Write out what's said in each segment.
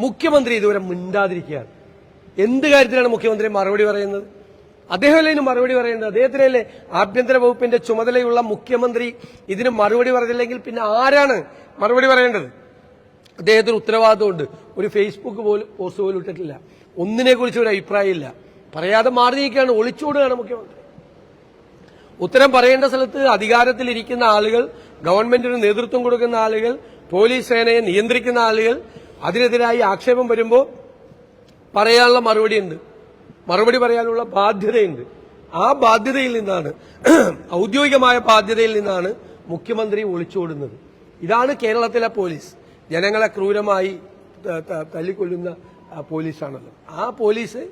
മുഖ്യമന്ത്രി ഇതുവരെ മിണ്ടാതിരിക്കുകയാണ്. എന്ത് കാര്യത്തിലാണ് മുഖ്യമന്ത്രി മറുപടി പറയുന്നത്? അദ്ദേഹമല്ലേ ഇതിന് മറുപടി പറയേണ്ടത്? അദ്ദേഹത്തിനല്ലേ ആഭ്യന്തര വകുപ്പിന്റെ ചുമതലയുള്ള മുഖ്യമന്ത്രി ഇതിന് മറുപടി പറഞ്ഞില്ലെങ്കിൽ പിന്നെ ആരാണ് മറുപടി പറയേണ്ടത്? അദ്ദേഹത്തിന് ഉത്തരവാദിത്തമുണ്ട്. ഒരു ഫേസ്ബുക്ക് പോസ്റ്റ് പോലും ഇട്ടിട്ടില്ല. ഒന്നിനെ കുറിച്ച് ഒരു അഭിപ്രായമില്ല. പറയാതെ മാറി നീക്കുകയാണ്, ഒളിച്ചോടുകയാണ് മുഖ്യമന്ത്രി. ഉത്തരം പറയേണ്ട സ്ഥലത്ത് അധികാരത്തിലിരിക്കുന്ന ആളുകൾ, ഗവൺമെന്റിന് നേതൃത്വം കൊടുക്കുന്ന ആളുകൾ, പോലീസ് സേനയെ നിയന്ത്രിക്കുന്ന ആളുകൾ, അതിനെതിരായി ആക്ഷേപം വരുമ്പോൾ പറയാനുള്ള മറുപടി പറയാനുള്ള ബാധ്യതയുണ്ട്. ആ ബാധ്യതയിൽ നിന്നാണ്, ഔദ്യോഗികമായ ബാധ്യതയിൽ നിന്നാണ് മുഖ്യമന്ത്രി ഒളിച്ചോടുന്നത്. ഇതാണ് കേരളത്തിലെ പോലീസ്. ജനങ്ങളെ ക്രൂരമായി തല്ലിക്കൊല്ലുന്ന പോലീസാണല്ലോ. ആ പോലീസ്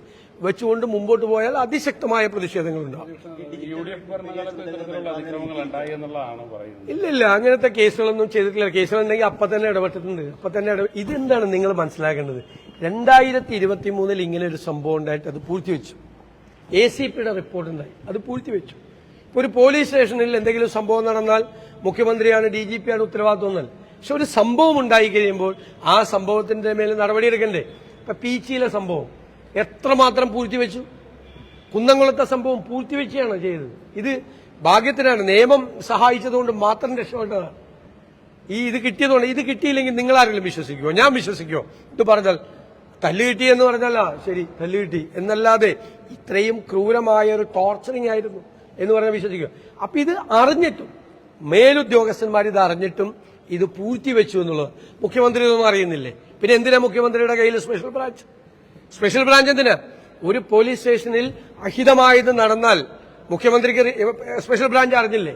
വെച്ചുകൊണ്ട് മുമ്പോട്ട് പോയാൽ അതിശക്തമായ പ്രതിഷേധങ്ങളുണ്ടാവും. ഇല്ല, അങ്ങനത്തെ കേസുകളൊന്നും ചെയ്തിട്ടില്ല. കേസുകളുണ്ടെങ്കിൽ അപ്പൊ തന്നെ ഇടപെട്ടിട്ടുണ്ട്. ഇതെന്താണ് നിങ്ങൾ മനസ്സിലാക്കേണ്ടത്? 2023 ഇങ്ങനെ ഒരു സംഭവം ഉണ്ടായിട്ട് അത് പൂഴ്ത്തിവെച്ചു. ACPയുടെ റിപ്പോർട്ട് ഉണ്ടായി, അത് പൂഴ്ത്തിവെച്ചു. ഒരു പോലീസ് സ്റ്റേഷനിൽ എന്തെങ്കിലും സംഭവം നടന്നാൽ മുഖ്യമന്ത്രിയാണ്, DGP ആണ് ഉത്തരവാദിത്വം എന്നല്ല. പക്ഷെ ഒരു സംഭവം ഉണ്ടായി കഴിയുമ്പോൾ ആ സംഭവത്തിന്റെ മേലെ നടപടിയെടുക്കണ്ടേ? ഇപ്പൊ പീച്ചിയിലെ സംഭവം എത്രമാത്രം പൂഴ്ത്തിവെച്ചു. കുന്നംകുളത്തെ സംഭവം പൂഴ്ത്തിവെച്ചാണ് ചെയ്തത്. ഇത് ഭാഗ്യത്തിനാണ്, നിയമം സഹായിച്ചതുകൊണ്ട് മാത്രം രക്ഷപ്പെട്ടതാണ്. ഇത് കിട്ടിയതുകൊണ്ട്. ഇത് കിട്ടിയില്ലെങ്കിൽ നിങ്ങൾ ആരെങ്കിലും വിശ്വസിക്കുമോ? ഞാൻ വിശ്വസിക്കുമോ? ഇത് പറഞ്ഞാൽ തല്ല് കിട്ടി എന്ന് പറഞ്ഞല്ല, ശരി തല്ല് കിട്ടി എന്നല്ലാതെ ഇത്രയും ക്രൂരമായ ഒരു ടോർച്ചറിങ് ആയിരുന്നു എന്ന് പറഞ്ഞാൽ വിശ്വസിക്കുക. അപ്പൊ ഇത് അറിഞ്ഞിട്ടും, മേലുദ്യോഗസ്ഥന്മാർ ഇത് അറിഞ്ഞിട്ടും ഇത് പൂഴ്ത്തിവെച്ചു എന്നുള്ളത് മുഖ്യമന്ത്രി ഇതൊന്നും അറിയുന്നില്ലേ? പിന്നെ എന്തിനാ മുഖ്യമന്ത്രിയുടെ കയ്യിൽ സ്പെഷ്യൽ ബ്രാഞ്ച് എന്തിനാ? ഒരു പോലീസ് സ്റ്റേഷനിൽ അഹിതമായത് നടന്നാൽ മുഖ്യമന്ത്രിക്ക് സ്പെഷ്യൽ ബ്രാഞ്ച് അറിഞ്ഞില്ലേ?